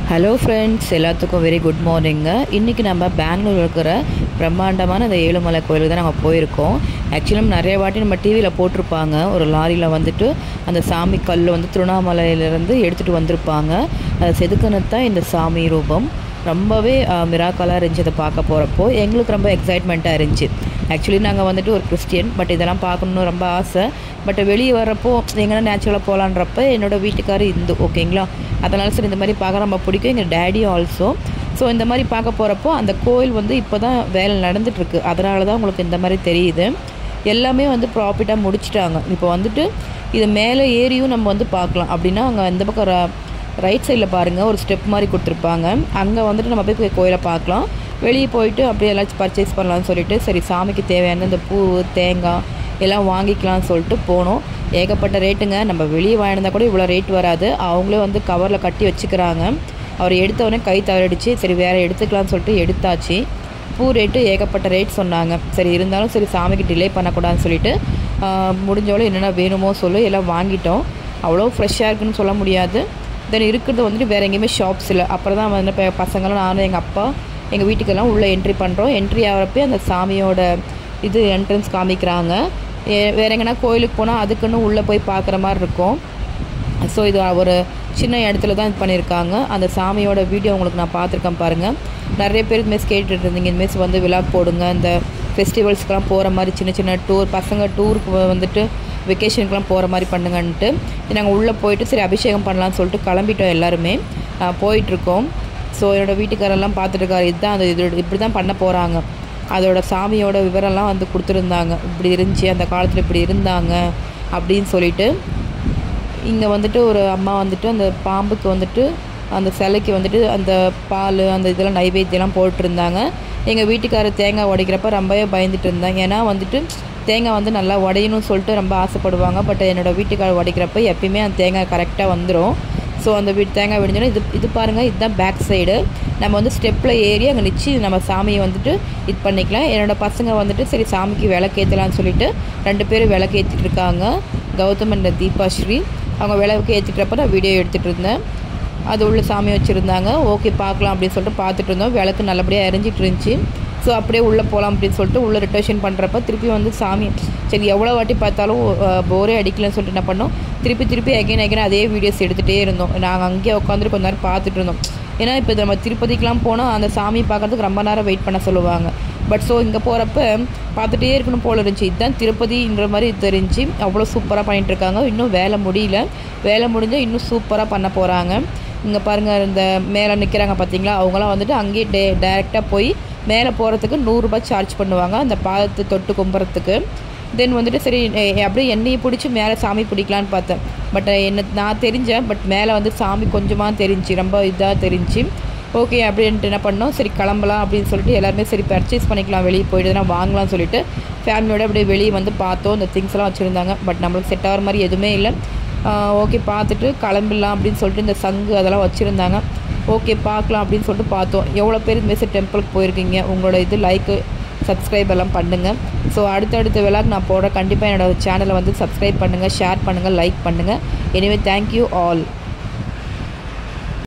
Hello friends, எல்லாத்துக்கும் very good மார்னிங்க. இன்றைக்கி நம்ம பெங்களூர் இருக்கிற பிரம்மாண்டமான அந்த ஏழுமலை கோயிலுக்கு தான் நாங்கள் போயிருக்கோம். ஆக்சுவலாக நிறைய வாட்டி நம்ம டிவியில் போட்டிருப்பாங்க. ஒரு லாரியில் வந்துட்டு அந்த சாமி கல் வந்து திருவண்ணாமலையிலேருந்து எடுத்துகிட்டு வந்திருப்பாங்க. அதை செதுக்கினது தான் இந்த சாமி ரூபம். ரொம்பவே மிராக்கலாக இருந்துச்சு. அதை பார்க்க போகிறப்போ எங்களுக்கு ரொம்ப எக்ஸைட்மெண்ட்டாக இருந்துச்சு. ஆக்சுவலி நாங்கள் வந்துட்டு ஒரு கிறிஸ்டியன், பட் இதெல்லாம் பார்க்கணுன்னு ரொம்ப ஆசை. பட் வெளியே வர்றப்போ எங்கன்னா நேச்சுரலாக போகலான்றப்ப என்னோடய வீட்டுக்காரர் இந்து, ஓகேங்களா, அதனால சரி இந்த மாதிரி பார்க்க ரொம்ப பிடிக்கும். எங்கள் டேடி ஆல்சோ. ஸோ இந்த மாதிரி பார்க்க போகிறப்போ அந்த கோயில் வந்து இப்போ தான் வேலை நடந்துகிட்ருக்கு. அதனால தான் உங்களுக்கு இந்த மாதிரி தெரியுது. எல்லாமே வந்து ப்ராஃபிட்டாக முடிச்சிட்டாங்க. இப்போ வந்துட்டு இது மேலே ஏறியும் நம்ம வந்து பார்க்கலாம். அப்படின்னா அங்கே இந்த பக்கம் ரைட் சைடில் பாருங்கள், ஒரு ஸ்டெப் மாதிரி கொடுத்துருப்பாங்க. அங்கே வந்துட்டு நம்ம போய் கோயிலை பார்க்கலாம். வெளியே போயிட்டு அப்படியே எல்லாச்சும் பர்ச்சேஸ் பண்ணலான்னு சொல்லிட்டு சரி சாமிக்கு தேவையான இந்த பூ தேங்காய் எல்லாம் வாங்கிக்கலாம்னு சொல்லிட்டு போனோம். ஏகப்பட்ட ரேட்டுங்க. நம்ம வெளியே வாங்கினா கூட இவ்வளோ ரேட் வராது. அவங்களே வந்து கவரில் கட்டி வச்சுக்கிறாங்க. அவர் எடுத்தவொடனே கை தவறிடுச்சு. சரி வேறு எடுத்துக்கலாம்னு சொல்லிட்டு எடுத்தாச்சு. பூ ரேட்டு ஏகப்பட்ட ரேட் சொன்னாங்க. சரி இருந்தாலும் சரி சாமிக்கு டிலே பண்ணக்கூடாதுன்னு சொல்லிட்டு முடிஞ்சவளோ என்னென்ன வேணுமோ சொல்லி எல்லாம் வாங்கிட்டோம். அவ்வளோ ஃப்ரெஷ்ஷாக இருக்குன்னு சொல்ல முடியாது. தென் இருக்கிறது வந்துட்டு வேறு எங்கேயுமே ஷாப்ஸ் இல்லை. அப்புறம் தான் வந்து இப்போ பசங்களும் நானும் எங்கள் அப்பா எங்கள் வீட்டுக்கெல்லாம் உள்ளே என்ட்ரி பண்ணுறோம். என்ட்ரி ஆகிறப்பே அந்த சாமியோட இது என்ட்ரன்ஸ் காமிக்கிறாங்க. வேறு எங்கன்னா கோயிலுக்கு போனால் அதுக்குன்னு உள்ளே போய் பார்க்குற மாதிரி இருக்கும். ஸோ இது ஒரு சின்ன இடத்துல தான் இது பண்ணியிருக்காங்க. அந்த சாமியோட வீடியோ உங்களுக்கு நான் பார்த்துருக்கேன் பாருங்கள். நிறைய பேர் இதுமாரி கேட்டுட்டு இருந்தீங்க, இதுமாரி வந்து விழாக் போடுங்க, இந்த ஃபெஸ்டிவல்ஸ்க்கெலாம் போகிற மாதிரி சின்ன சின்ன டூர், பசங்க டூருக்கு வந்துட்டு வெக்கேஷனுக்குலாம் போகிற மாதிரி பண்ணுங்கன்ட்டு நாங்கள் உள்ளே போயிட்டு சரி அபிஷேகம் பண்ணலான்னு சொல்லிட்டு கிளம்பிட்டோம். எல்லாருமே போயிட்டுருக்கோம். ஸோ என்னோடய வீட்டுக்காரெல்லாம் பார்த்துட்டுருக்காரு. இதுதான் அது இப்படி தான் பண்ண போகிறாங்க. அதோட சாமியோட விவரம்லாம் வந்து கொடுத்துருந்தாங்க. இப்படி இருந்துச்சு, அந்த காலத்தில் இப்படி இருந்தாங்க அப்படின்னு சொல்லிட்டு. இங்கே வந்துட்டு ஒரு அம்மா வந்துட்டு அந்த பாம்புக்கு வந்துட்டு அந்த சிலைக்கு வந்துட்டு அந்த பால் அந்த இதெல்லாம் நைவேத்தியெல்லாம் போட்டுருந்தாங்க. எங்கள் வீட்டுக்காரர் தேங்காய் உடைக்கிறப்ப ரொம்பவே பயந்துட்டு இருந்தாங்க. ஏன்னா வந்துட்டு தேங்காய் வந்து நல்லா உடையணும்னு சொல்லிட்டு ரொம்ப ஆசைப்படுவாங்க. பட் என்னோடய வீட்டுக்காரர் உடைக்கிறப்ப எப்பயுமே அந்த தேங்காய் கரெக்டாக வந்துடும். ஸோ அந்த தேங்காய் விடிஞ்சோன்னா இது பாருங்கள், இதுதான் பேக் சைடு. நம்ம வந்து ஸ்டெப்பில் ஏறி அங்கே நிச்சு நம்ம சாமியை வந்துட்டு இது பண்ணிக்கலாம். என்னோடய பசங்க வந்துட்டு சரி சாமிக்கு விளக்கேற்றலான்னு சொல்லிட்டு 2 பேரும் விளக்கேற்றிட்டு இருக்காங்க. கௌதம் அண்ட் தீபாஸ்ரீ. அவங்க விளக்கு ஏற்றிட்டுறப்ப நான் வீடியோ எடுத்துகிட்டு இருந்தேன். அது உள்ள சாமி வச்சுருந்தாங்க. ஓகே பார்க்கலாம் அப்படின்னு சொல்லிட்டு பார்த்துட்டு இருந்தோம். விளக்கு நல்லபடியாக எரிஞ்சிட்டு இருந்துச்சு. ஸோ அப்படியே உள்ளே போகலாம் அப்படின்னு சொல்லிட்டு உள்ளே ரிட்டர்ஷன் பண்ணுறப்ப திருப்பி வந்து சாமி சரி எவ்வளோ வாட்டி பார்த்தாலும் போரே அடிக்கலன்னு சொல்லிட்டு என்ன பண்ணோம், திருப்பி அகைன் அதே வீடியோஸ் எடுத்துகிட்டே இருந்தோம். நாங்கள் அங்கேயே உட்காந்துட்டு கொஞ்ச நேரம் பார்த்துட்டு இருந்தோம். ஏன்னா இப்போ நம்ம திருப்பதிக்கெலாம் போனால் அந்த சாமி பார்க்கறதுக்கு ரொம்ப நேரம் வெயிட் பண்ண சொல்லுவாங்க. பட் ஸோ இங்கே போகிறப்ப பார்த்துட்டே இருக்கணும் போல் இருந்துச்சு. இதுதான் திருப்பதின்ற மாதிரி தெரிஞ்சு அவ்வளோ சூப்பராக பண்ணிகிட்ருக்காங்க. இன்னும் வேலை முடியல. வேலை முடிஞ்சால் இன்னும் சூப்பராக பண்ண போகிறாங்க. இங்கே பாருங்கள், இந்த மேலே நிற்கிறாங்க பார்த்தீங்களா, அவங்களாம் வந்துட்டு அங்கேயே டைரெக்டாக போய் மேலே போகிறதுக்கு 100 ரூபாய் சார்ஜ் பண்ணுவாங்க அந்த பாதத்தை தொட்டு கும்புறதுக்கு. தென் வந்துட்டு சரி அப்படியே எண்ணெயை பிடிச்சி மேலே சாமி பிடிக்கலான்னு பார்த்தேன். பட் நான் தெரிஞ்சேன். பட் மேலே வந்து சாமி கொஞ்சமாக தெரிஞ்சு ரொம்ப இதாக தெரிஞ்சு ஓகே அப்படின்ட்டு என்ன பண்ணோம், சரி கிளம்பலாம் அப்படின்னு சொல்லிட்டு எல்லாருமே சரி பர்ச்சேஸ் பண்ணிக்கலாம், வெளியே போய்ட்டு தான் வாங்கலாம்னு சொல்லிட்டு ஃபேமிலியோட அப்படியே வெளியே வந்து பார்த்தோம். இந்த திங்ஸ்லாம் வச்சுருந்தாங்க. பட் நம்மளுக்கு செட் ஆகிற மாதிரி எதுவுமே இல்லை. ஓகே பார்த்துட்டு கிளம்பிடலாம் அப்படின்னு சொல்லிட்டு இந்த சங்கு அதெல்லாம் வச்சுருந்தாங்க. ஓகே பார்க்கலாம் அப்படின்னு சொல்லிட்டு பார்த்தோம். எவ்வளோ பேர் இந்த மாதிரி டெம்பிளுக்கு போயிருக்கீங்க, உங்களோட இது லைக்கு சப்ஸ்கிரைப் எல்லாம் பண்ணுங்கள். ஸோ அடுத்தடுத்த விழாக்கு நான் போடுற கண்டிப்பாக என்னோடய சேனலை வந்து சப்ஸ்கிரைப் பண்ணுங்கள், ஷேர் பண்ணுங்கள், லைக் பண்ணுங்கள். Anyway thank you all.